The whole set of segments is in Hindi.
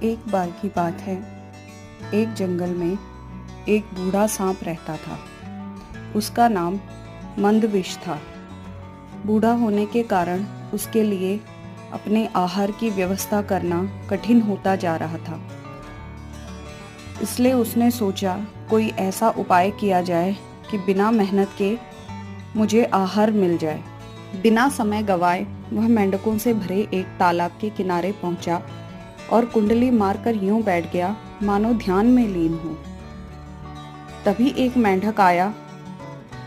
एक बार की बात है। एक जंगल में एक बूढ़ा सांप रहता था। उसका नाम मंदविश था। बूढ़ा होने के कारण उसके लिए अपने आहार की व्यवस्था करना कठिन होता जा रहा था। इसलिए उसने सोचा कोई ऐसा उपाय किया जाए कि बिना मेहनत के मुझे आहार मिल जाए। बिना समय गवाए वह मेंढकों से भरे एक तालाब के किनारे पहुंचा और कुंडली मारकर यूं बैठ गया मानो ध्यान में लीन हो। तभी एक मेंढक आया।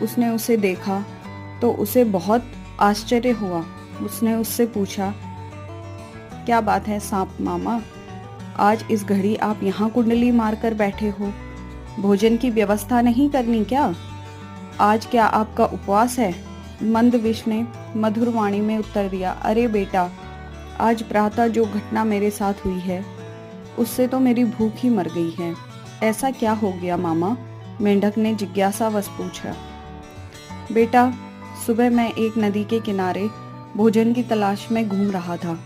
उसने उसे देखा तो उसे बहुत आश्चर्य हुआ। उसने उससे पूछा, क्या बात है सांप मामा, आज इस घड़ी आप यहाँ कुंडली मारकर बैठे हो? भोजन की व्यवस्था नहीं करनी क्या? आज क्या आपका उपवास है? मंदविश ने मधुर वाणी में उत्तर दिया, अरे बेटा, आज प्रातः जो घटना मेरे साथ हुई है उससे तो मेरी भूख ही मर गई है। ऐसा क्या हो गया मामा? मेंढक ने जिज्ञासावश पूछा। बेटा, सुबह मैं एक नदी के किनारे भोजन की तलाश में घूम रहा था।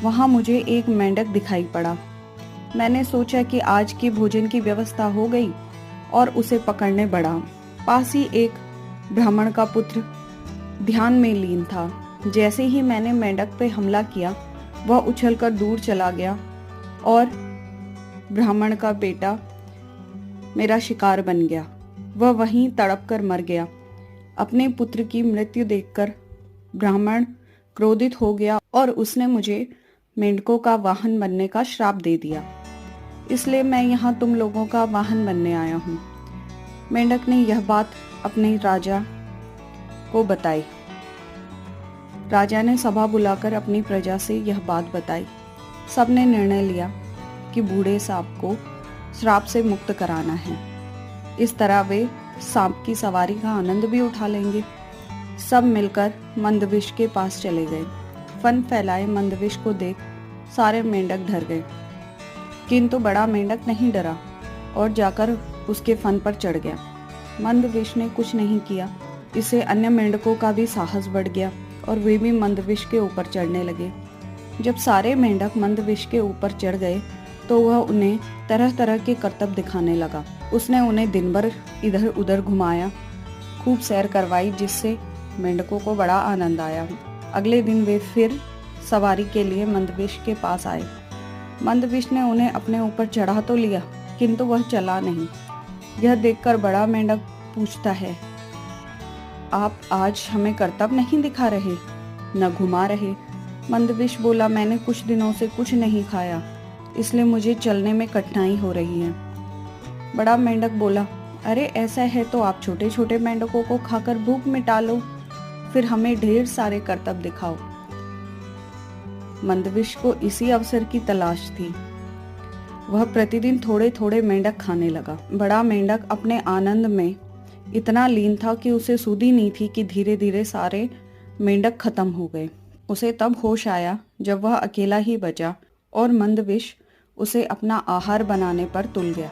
वहां मुझे एक मेंढक दिखाई पड़ा। मैंने सोचा कि आज की भोजन की व्यवस्था हो गई और उसे पकड़ने बढ़ा। पास ही एक ब्राह्मण का पुत्र ध्यान में लीन था। जैसे ही मैंने मेंढक पे हमला किया, वह उछलकर दूर चला गया और ब्राह्मण का बेटा मेरा शिकार बन गया। वह वहीं तड़प कर मर गया। अपने पुत्र की मृत्यु देखकर ब्राह्मण क्रोधित हो गया और उसने मुझे मेंढकों का वाहन बनने का श्राप दे दिया। इसलिए मैं यहाँ तुम लोगों का वाहन बनने आया हूँ। मेंढक ने यह बात अपने राजा को बताई। राजा ने सभा बुलाकर अपनी प्रजा से यह बात बताई। सबने निर्णय लिया कि बूढ़े सांप को श्राप से मुक्त कराना है। इस तरह वे सांप की सवारी का आनंद भी उठा लेंगे। सब मिलकर मंदविश के पास चले गए। फन फैलाए मंदविश को देख सारे मेंढक डर गए, किंतु बड़ा मेंढक नहीं डरा और जाकर उसके फन पर चढ़ गया। मंदविश ने कुछ नहीं किया। इससे अन्य मेंढकों का भी साहस बढ़ गया और वे भी मंदविश के ऊपर चढ़ने लगे। जब सारे मेंढक मंदविश के ऊपर चढ़ गए तो वह उन्हें तरह तरह के करतब दिखाने लगा। उसने उन्हें दिन भर इधर उधर घुमाया, खूब सैर करवाई, जिससे मेंढकों को बड़ा आनंद आया। अगले दिन वे फिर सवारी के लिए मंदविश के पास आए। मंदविश ने उन्हें अपने ऊपर चढ़ा तो लिया, किंतु वह चला नहीं। यह देखकर बड़ा मेंढक पूछता है, आप आज हमें करतब नहीं दिखा रहे, न घुमा रहे? मंदविश बोला, मैंने कुछ दिनों से कुछ नहीं खाया, इसलिए मुझे चलने में कठिनाई हो रही है। बड़ा मेंढक बोला, अरे ऐसा है तो आप छोटे छोटे मेंढकों को खाकर भूख मिटा लो, फिर हमें ढेर सारे करतब दिखाओ। मंदविश को इसी अवसर की तलाश थी। वह प्रतिदिन थोड़े थोड़े मेंढक खाने लगा। बड़ा मेंढक अपने आनंद में इतना लीन था कि उसे सुध ही नहीं थी कि धीरे धीरे सारे मेंढक खत्म हो गए। उसे तब होश आया जब वह अकेला ही बचा और मंदविश उसे अपना आहार बनाने पर तुल गया।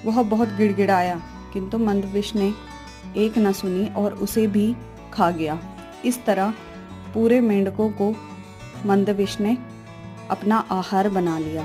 वह बहुत गिड़गिड़ाया, किंतु मंदविश ने एक न सुनी और उसे भी खा गया। इस तरह पूरे मेंढकों को मंदविश ने अपना आहार बना लिया।